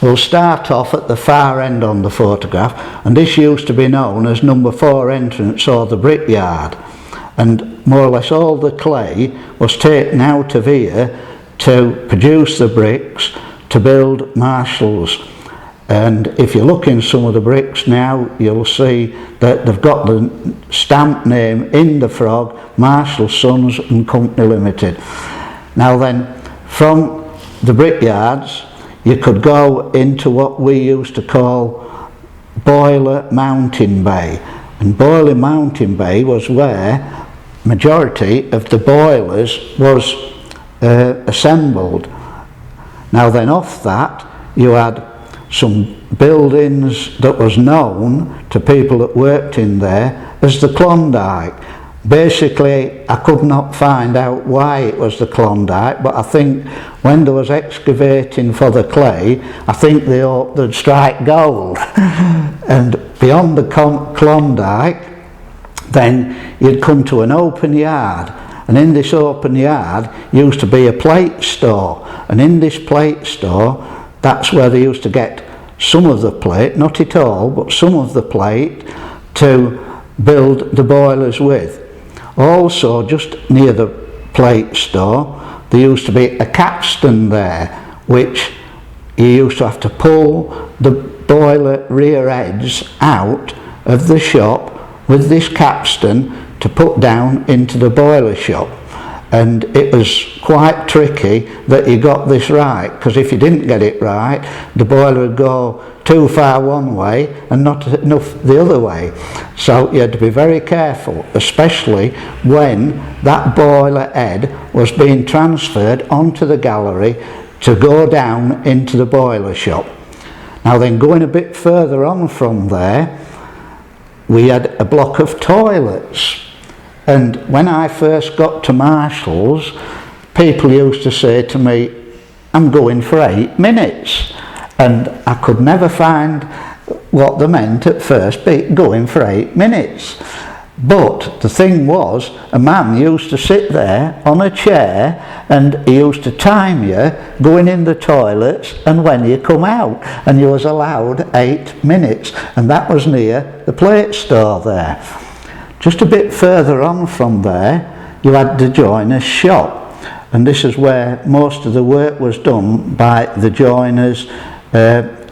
We'll start off at the far end on the photograph, and this used to be known as number 4 entrance, or the Brickyard, and more or less all the clay was taken out of here to produce the bricks to build Marshalls. And if you look in some of the bricks now, you'll see that they've got the stamp name in the frog, Marshall Sons and Company Limited. Now then, from the Brickyards you could go into what we used to call Boiler Mountain Bay, and Boiler Mountain Bay was where majority of the boilers was assembled. Now then, off that you had some buildings that was known to people that worked in there as the Klondike. Basically, I could not find out why it was the Klondike, but I think when there was excavating for the clay, I think they hoped they'd strike gold. And beyond the Klondike, then you'd come to an open yard, and in this open yard used to be a plate store, and in this plate store, that's where they used to get some of the plate, not it all, but some of the plate to build the boilers with. Also, just near the plate store, there used to be a capstan there, which you used to have to pull the boiler rear edge out of the shop with this capstan to put down into the boiler shop. And it was quite tricky that you got this right, because if you didn't get it right, the boiler would go too far one way and not enough the other way. So you had to be very careful, especially when that boiler head was being transferred onto the gallery to go down into the boiler shop. Now then, going a bit further on from there, we had a block of toilets. And when I first got to Marshalls, people used to say to me, "I'm going for 8 minutes." And I could never find what they meant at first, going for 8 minutes. But the thing was, a man used to sit there on a chair and he used to time you going in the toilets and when you come out, and you was allowed 8 minutes, and that was near the plate store there. Just a bit further on from there, you had the joiner's shop, and this is where most of the work was done by the joiners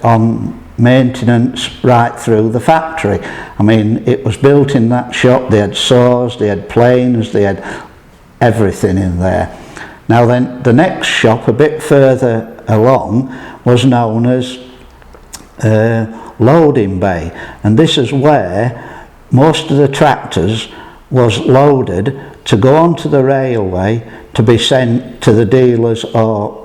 on maintenance right through the factory. I mean, it was built in that shop. They had saws, they had planes, they had everything in there. Now then, the next shop a bit further along was known as Loading Bay, and this is where most of the tractors was loaded to go onto the railway to be sent to the dealers or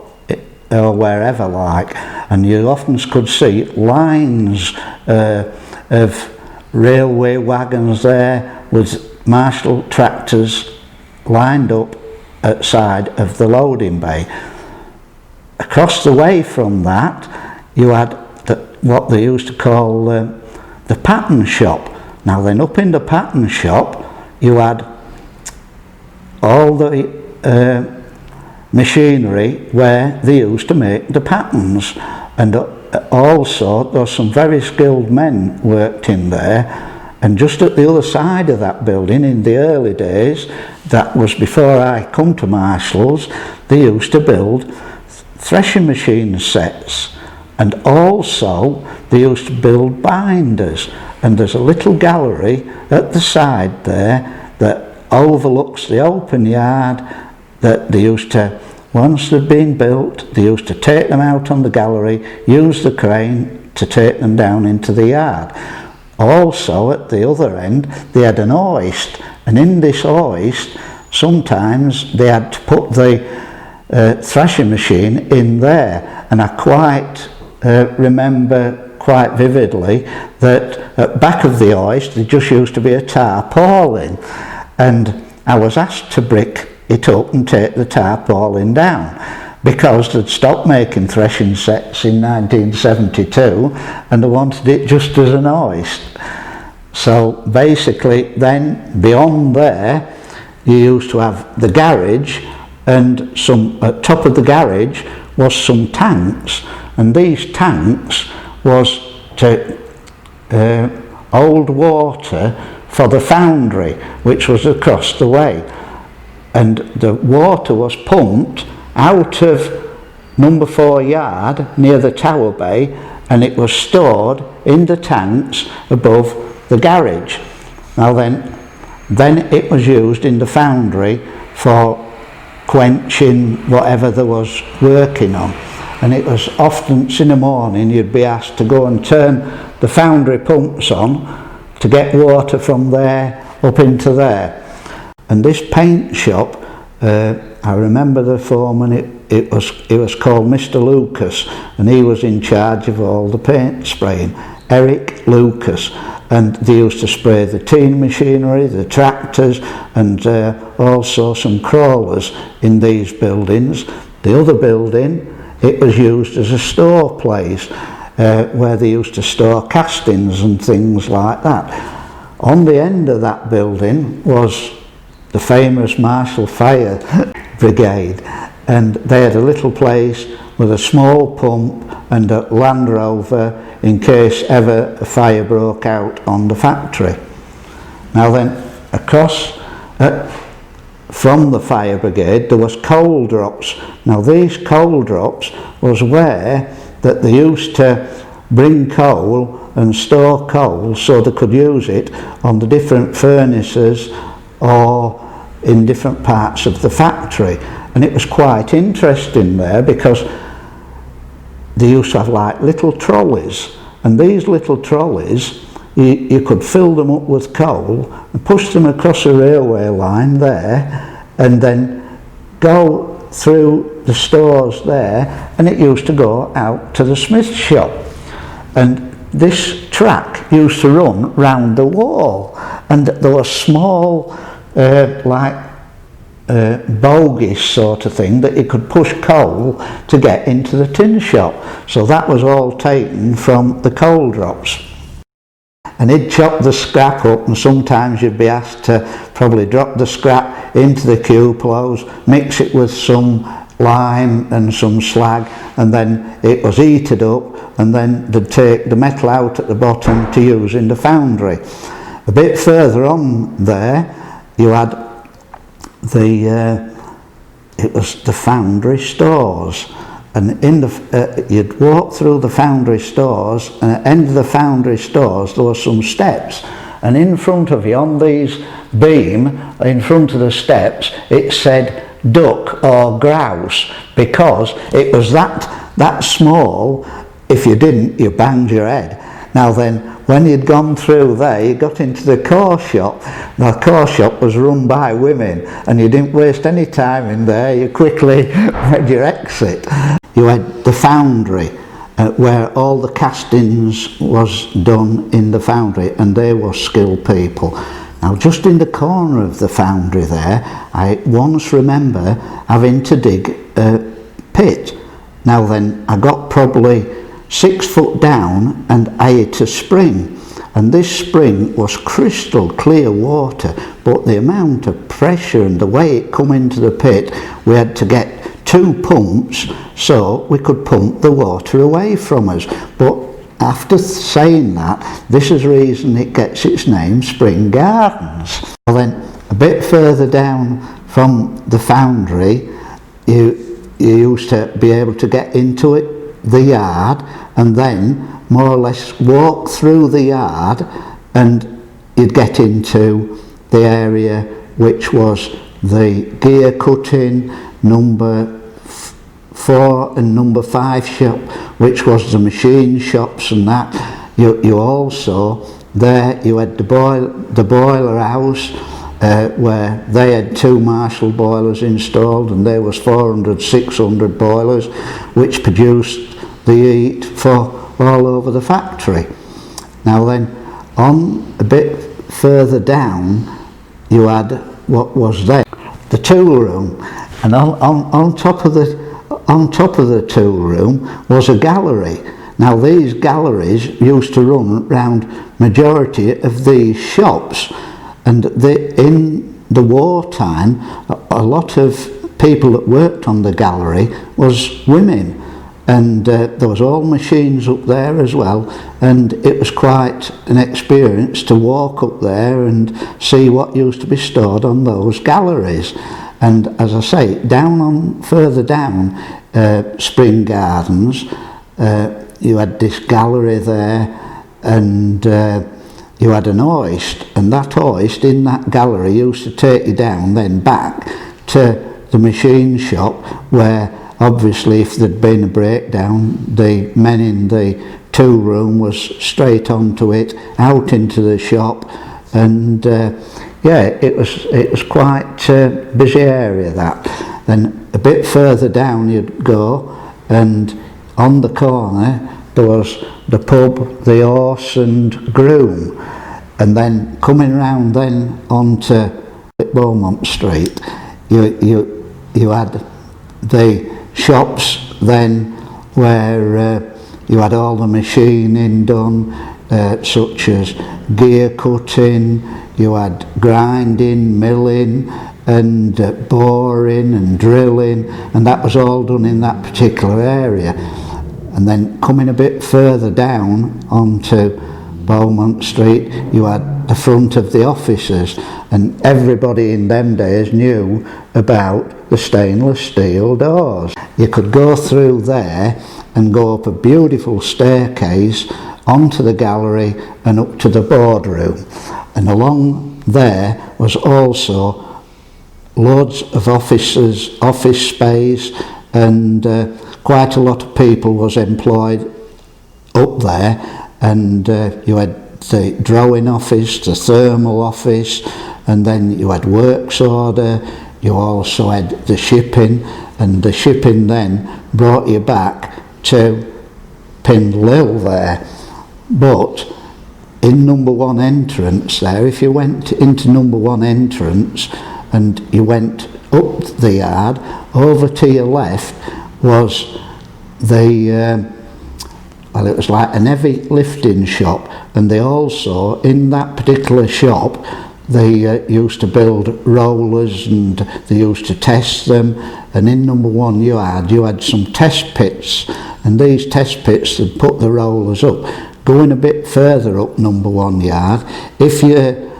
wherever like, and you often could see lines of railway wagons there with Marshall tractors lined up outside of the loading bay. Across the way from that you had what they used to call the pattern shop. Now then, up in the pattern shop you had all the machinery where they used to make the patterns, and also there were some very skilled men worked in there. And just at the other side of that building, in the early days, that was before I come to Marshalls, they used to build threshing machine sets, and also they used to build binders. And there's a little gallery at the side there that overlooks the open yard that they used to, once they'd been built, they used to take them out on the gallery, use the crane to take them down into the yard. Also at the other end they had an hoist, and in this hoist sometimes they had to put the thrashing machine in there, and I quite remember quite vividly that at back of the hoist there just used to be a tarpaulin, and I was asked to brick it up and take the tarpaulin down because they'd stopped making threshing sets in 1972 and they wanted it just as an hoist. So basically then beyond there you used to have the garage, and some at top of the garage was some tanks, and these tanks was to hold water for the foundry, which was across the way, and the water was pumped out of number 4 yard near the Tower Bay, and it was stored in the tanks above the garage. Now then it was used in the foundry for quenching whatever there was working on, and it was often in the morning you'd be asked to go and turn the foundry pumps on to get water from there up into there. And this paint shop, I remember the foreman, it was called Mr. Lucas, and he was in charge of all the paint spraying, Eric Lucas, and they used to spray the team machinery, the tractors, and also some crawlers in these buildings. The other building, it was used as a store place, where they used to store castings and things like that. On the end of that building was the famous Marshall Fire Brigade, and they had a little place with a small pump and a Land Rover in case ever a fire broke out on the factory. Now then, across from the fire brigade there was coal drops. Now these coal drops was where that they used to bring coal and store coal so they could use it on the different furnaces or in different parts of the factory. And it was quite interesting there because they used to have like little trolleys, and these little trolleys you could fill them up with coal and push them across a railway line there and then go through the stores there, and it used to go out to the smith shop. And this track used to run round the wall, and there was small bogies sort of thing that you could push coal to get into the tin shop. So that was all taken from the coal drops. And he'd chop the scrap up, and sometimes you'd be asked to probably drop the scrap into the cupolas, mix it with some lime and some slag, and then it was heated up, and then they'd take the metal out at the bottom to use in the foundry. A bit further on there you had it was the foundry stores, and in the you'd walk through the foundry stores, and at the end of the foundry stores there were some steps, and in front of you on these beam in front of the steps it said duck or grouse, because it was that small. If you didn't, you banged your head. Now then, when you'd gone through there, you got into the core shop. The core shop was run by women, and you didn't waste any time in there, you quickly made your exit. You had the foundry, where all the castings was done in the foundry, and they were skilled people. Now just in the corner of the foundry there, I once remember having to dig a pit. Now then, I got probably 6 foot down and I hit a spring, and this spring was crystal clear water, but the amount of pressure and the way it come into the pit, we had to get 2 pumps so we could pump the water away from us. But after saying that, this is the reason it gets its name, Spring Gardens. Well then, a bit further down from the foundry, you used to be able to get into it, the yard, and then more or less walk through the yard, and you'd get into the area which was the gear cutting, number 4 and number 5 shop, which was the machine shops and that. You also, there you had the boiler house, where they had 2 Marshall boilers installed, and there was 400, 600 boilers which produced the heat for all over the factory. Now then, on a bit further down you had what was there, the tool room, and on top of the tool room was a gallery. Now these galleries used to run around majority of these shops, and in the wartime a lot of people that worked on the gallery was women, and there was all machines up there as well, and it was quite an experience to walk up there and see what used to be stored on those galleries. And as I say, further down Spring Gardens, you had this gallery there, and you had an hoist, and that hoist in that gallery used to take you down then back to the machine shop, where obviously if there'd been a breakdown, the men in the tool room was straight onto it, out into the shop, and yeah, it was quite a busy area that. Then a bit further down you'd go, and on the corner there was the pub, the Horse and Groom, and then coming round then onto Beaumont Street, you had the shops then where you had all the machining done, such as gear cutting, you had grinding, milling, and boring and drilling, and that was all done in that particular area. And then coming a bit further down onto Beaumont Street, you had the front of the offices, and everybody in them days knew about the stainless steel doors. You could go through there and go up a beautiful staircase onto the gallery and up to the boardroom, and along there was also loads of offices, office space, and quite a lot of people was employed up there, and you had the drawing office, the thermal office, and then you had works order, you also had the shipping, and the shipping then brought you back to Pindlil there. But in number one entrance there, if you went into number one entrance and you went up the yard, over to your left was the well, it was like an heavy lifting shop, and they also, in that particular shop, they used to build rollers and they used to test them, and in number one you had some test pits, and these test pits that put the rollers up. Going a bit further up number one yard, if you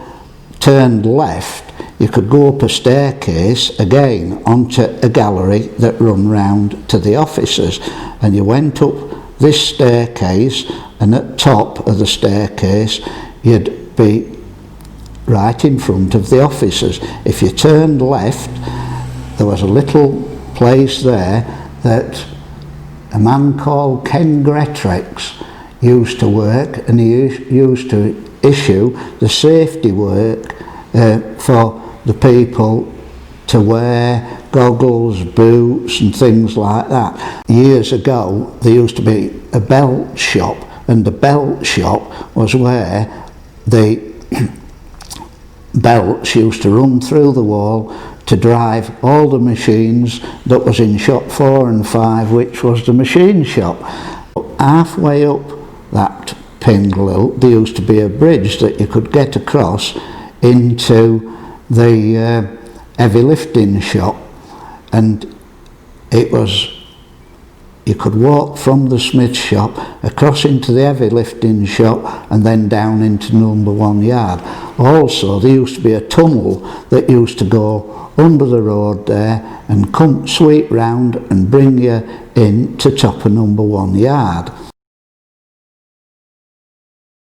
turned left, you could go up a staircase again onto a gallery that run round to the offices, and you went up this staircase, and at top of the staircase you'd be right in front of the offices. If you turned left, there was a little place there that a man called Ken Grettrex used to work, and he used to issue the safety work for the people to wear, goggles, boots and things like that. Years ago there used to be a belt shop, and the belt shop was where the belts used to run through the wall to drive all the machines that was in shop 4 and 5, which was the machine shop. Halfway up that Pindlil there used to be a bridge that you could get across into the heavy lifting shop, and it was, you could walk from the smith shop across into the heavy lifting shop and then down into number one yard. Also there used to be a tunnel that used to go under the road there and come sweep round and bring you in to top of number one yard.